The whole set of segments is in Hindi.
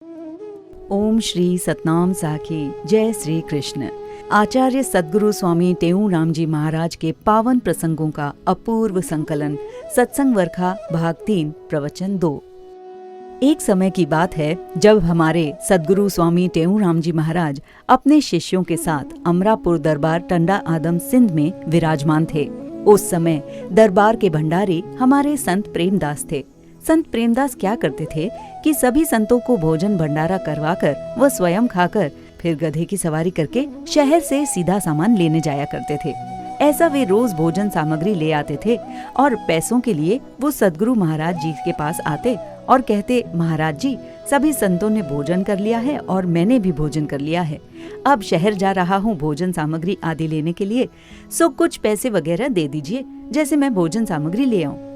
ओम श्री सतनाम साखी। जय श्री कृष्ण। आचार्य सद्गुरु स्वामी टेऊराम जी महाराज के पावन प्रसंगों का अपूर्व संकलन, सत्संग वर्खा भाग 3, प्रवचन 2। एक समय की बात है जब हमारे सद्गुरु स्वामी टेऊराम जी महाराज अपने शिष्यों के साथ अमरापुर दरबार टंडा आदम सिंध में विराजमान थे। उस समय दरबार के भंडारी हमारे संत प्रेमदास थे। संत प्रेमदास क्या करते थे कि सभी संतों को भोजन भंडारा करवाकर वह स्वयं खाकर फिर गधे की सवारी करके शहर से सीधा सामान लेने जाया करते थे। ऐसा वे रोज भोजन सामग्री ले आते थे और पैसों के लिए वो सद्गुरु महाराज जी के पास आते और कहते, महाराज जी, सभी संतों ने भोजन कर लिया है और मैंने भी भोजन कर लिया है। अब शहर जा रहा हूँ भोजन सामग्री आदि लेने के लिए, सो कुछ पैसे वगैरह दे दीजिए जैसे मैं भोजन सामग्री ले आऊँ।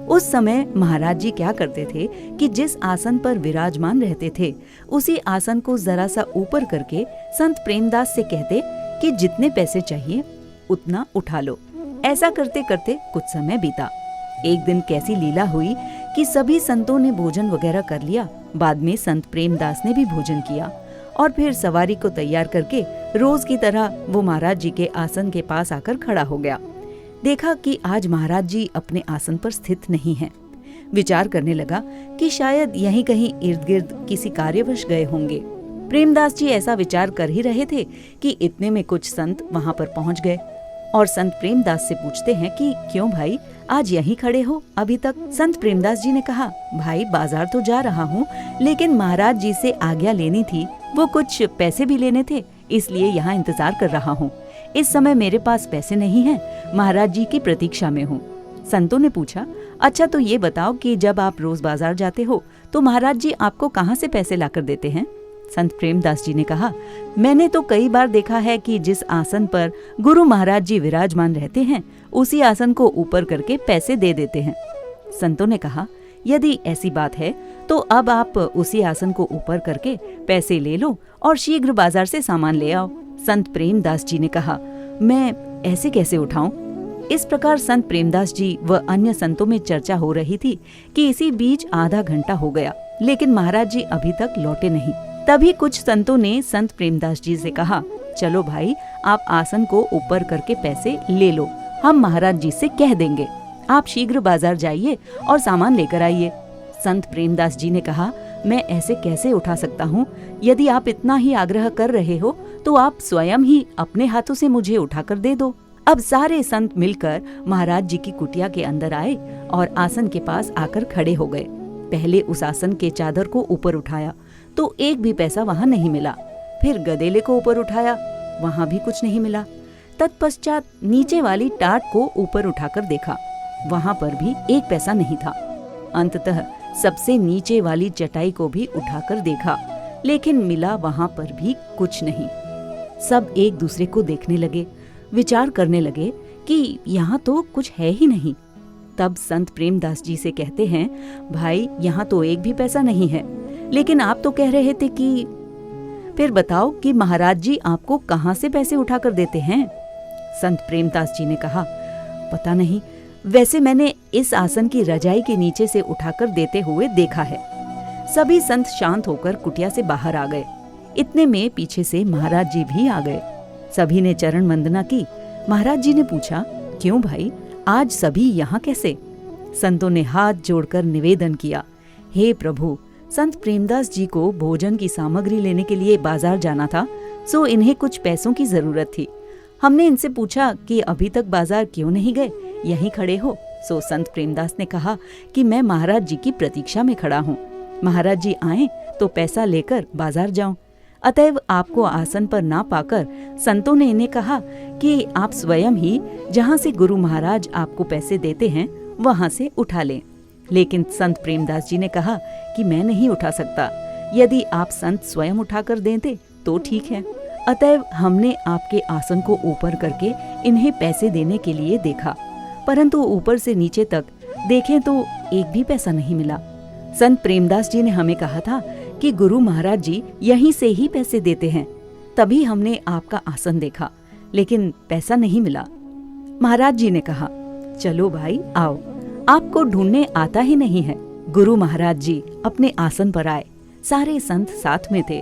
उस समय महाराज जी क्या करते थे कि जिस आसन पर विराजमान रहते थे उसी आसन को जरा सा ऊपर करके संत प्रेमदास से कहते कि जितने पैसे चाहिए उतना उठा लो। ऐसा करते करते कुछ समय बीता। एक दिन कैसी लीला हुई कि सभी संतों ने भोजन वगैरह कर लिया। बाद में संत प्रेमदास ने भी भोजन किया और फिर सवारी को तैयार करके रोज की तरह वो महाराज जी के आसन के पास आकर खड़ा हो गया। देखा कि आज महाराज जी अपने आसन पर स्थित नहीं हैं। विचार करने लगा कि शायद यहीं कहीं इर्द गिर्द किसी कार्यवश गए होंगे। प्रेमदास जी ऐसा विचार कर ही रहे थे कि इतने में कुछ संत वहां पर पहुंच गए और संत प्रेमदास से पूछते हैं कि क्यों भाई, आज यहीं खड़े हो अभी तक? संत प्रेमदास जी ने कहा, भाई बाजार तो जा रहा हूँ, लेकिन महाराज जी से आज्ञा लेनी थी, वो कुछ पैसे भी लेने थे, इसलिए यहाँ इंतजार कर रहा हूँ। इस समय मेरे पास पैसे नहीं हैं, महाराज जी की प्रतीक्षा में हूँ। संतों ने पूछा, अच्छा तो ये बताओ कि जब आप रोज बाजार जाते हो तो महाराज जी आपको कहाँ से पैसे लाकर देते हैं? संत प्रेमदास जी ने कहा, मैंने तो कई बार देखा है कि जिस आसन पर गुरु महाराज जी विराजमान रहते हैं उसी आसन को ऊपर करके पैसे दे देते हैं। संतों ने कहा, यदि ऐसी बात है तो अब आप उसी आसन को ऊपर करके पैसे ले लो और शीघ्र बाजार से सामान ले आओ। संत प्रेमदास जी ने कहा, मैं ऐसे कैसे उठाऊं? इस प्रकार संत प्रेमदास जी व अन्य संतों में चर्चा हो रही थी कि इसी बीच आधा घंटा हो गया, लेकिन महाराज जी अभी तक लौटे नहीं। तभी कुछ संतों ने संत प्रेमदास जी से कहा, चलो भाई, आप आसन को ऊपर करके पैसे ले लो, हम महाराज जी से कह देंगे। आप शीघ्र बाजार जाइए और सामान लेकर आइए। संत प्रेमदास जी ने कहा, मैं ऐसे कैसे उठा सकता हूँ? यदि आप इतना ही आग्रह कर रहे हो तो आप स्वयं ही अपने हाथों से मुझे उठाकर दे दो। अब सारे संत मिलकर महाराज जी की कुटिया के अंदर आए और आसन के पास आकर खड़े हो गए। पहले उस आसन के चादर को ऊपर उठाया तो एक भी पैसा वहाँ नहीं मिला। फिर गदेले को ऊपर उठाया, वहाँ भी कुछ नहीं मिला। तत्पश्चात नीचे वाली टाट को ऊपर उठाकर देखा, वहाँ पर भी एक पैसा नहीं था। अंततः सबसे नीचे वाली चटाई को भी उठाकर देखा, लेकिन मिला वहाँ पर भी कुछ नहीं। सब एक दूसरे को देखने लगे, विचार करने लगे कि यहाँ तो कुछ है ही नहीं। तब संत प्रेमदास जी से कहते हैं, भाई यहाँ तो एक भी पैसा नहीं है, लेकिन आप तो कह रहे थे कि... फिर बताओ कि महाराज जी आपको कहाँ से पैसे उठाकर देते हैं? संत प्रेमदास जी ने कहा, पता नहीं, वैसे मैंने इस आसन की रजाई के नीचे से उठाकर देते हुए देखा है। सभी संत शांत होकर कुटिया से बाहर आ गए। इतने में पीछे से महाराज जी भी आ गए। सभी ने चरण वंदना की। महाराज जी ने पूछा, क्यों भाई, आज सभी यहाँ कैसे? संतों ने हाथ जोड़कर निवेदन किया, हे प्रभु, संत प्रेमदास जी को भोजन की सामग्री लेने के लिए बाजार जाना था, सो इन्हें कुछ पैसों की जरूरत थी। हमने इनसे पूछा कि अभी तक बाजार क्यों नहीं गए, यहीं खड़े हो? सो संत प्रेमदास ने कहा कि मैं महाराज जी की प्रतीक्षा में खड़ा हूँ, महाराज जी आए तो पैसा लेकर बाजार जाऊं। अतएव आपको आसन पर ना पाकर संतों ने इन्हें कहा कि आप स्वयं ही जहाँ से गुरु महाराज आपको पैसे देते हैं वहाँ से उठा लें। लेकिन संत प्रेमदास जी ने कहा कि मैं नहीं उठा सकता, यदि आप संत स्वयं उठाकर देते तो ठीक है। अतएव हमने आपके आसन को ऊपर करके इन्हें पैसे देने के लिए देखा, परंतु ऊपर से नीचे तक देखें तो एक भी पैसा नहीं मिला। संत प्रेमदास जी ने हमें कहा था कि गुरु महाराज जी यहीं से ही पैसे देते हैं, तभी हमने आपका आसन देखा, लेकिन पैसा नहीं मिला। महाराज जी ने कहा, चलो भाई आओ, आपको ढूंढने आता ही नहीं है। गुरु महाराज जी अपने आसन पर आए, सारे संत साथ में थे।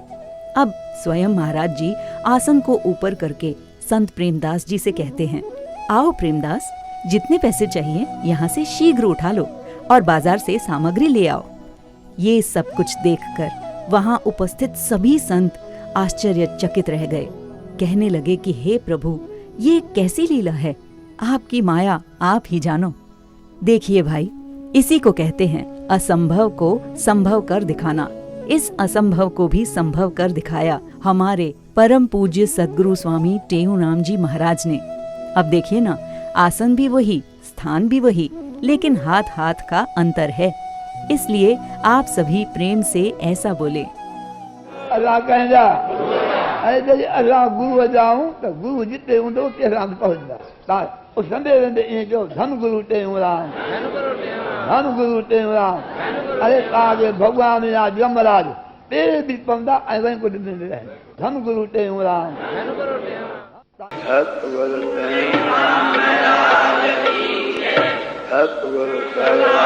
अब स्वयं महाराज जी आसन को ऊपर करके संत प्रेमदास जी से कहते हैं, आओ प्रेमदास, जितने पैसे चाहिए यहाँ से शीघ्र उठा लो और बाजार से सामग्री ले आओ। ये सब कुछ देखकर वहां उपस्थित सभी संत आश्चर्यचकित रह गए। कहने लगे कि हे प्रभु, ये कैसी लीला है, आपकी माया आप ही जानो। देखिए भाई, इसी को कहते हैं असंभव को संभव कर दिखाना। इस असंभव को भी संभव कर दिखाया हमारे परम पूज्य सद्गुरु स्वामी टेऊराम जी महाराज ने। अब देखिए ना, आसन भी वही, स्थान भी वही, लेकिन हाथ हाथ का अंतर है। इसलिए आप सभी प्रेम से ऐसा बोले, अल्लाह कह जा, अरे अल्लाह गुरु जाऊं तो गुरु जिते हूं तो तेरा पहुंचता। उस संदे वेंदे ईअं जो धन गुरु टेऊराम, धन गुरु टेऊराम। अरे तागे भगवान या जमराज तेरे भी पवंदा ऐं वहीं को ॾिनल रहे। धन गुरु टेऊराम, सतगुरु टेऊराम, सतगुरु टेऊराम।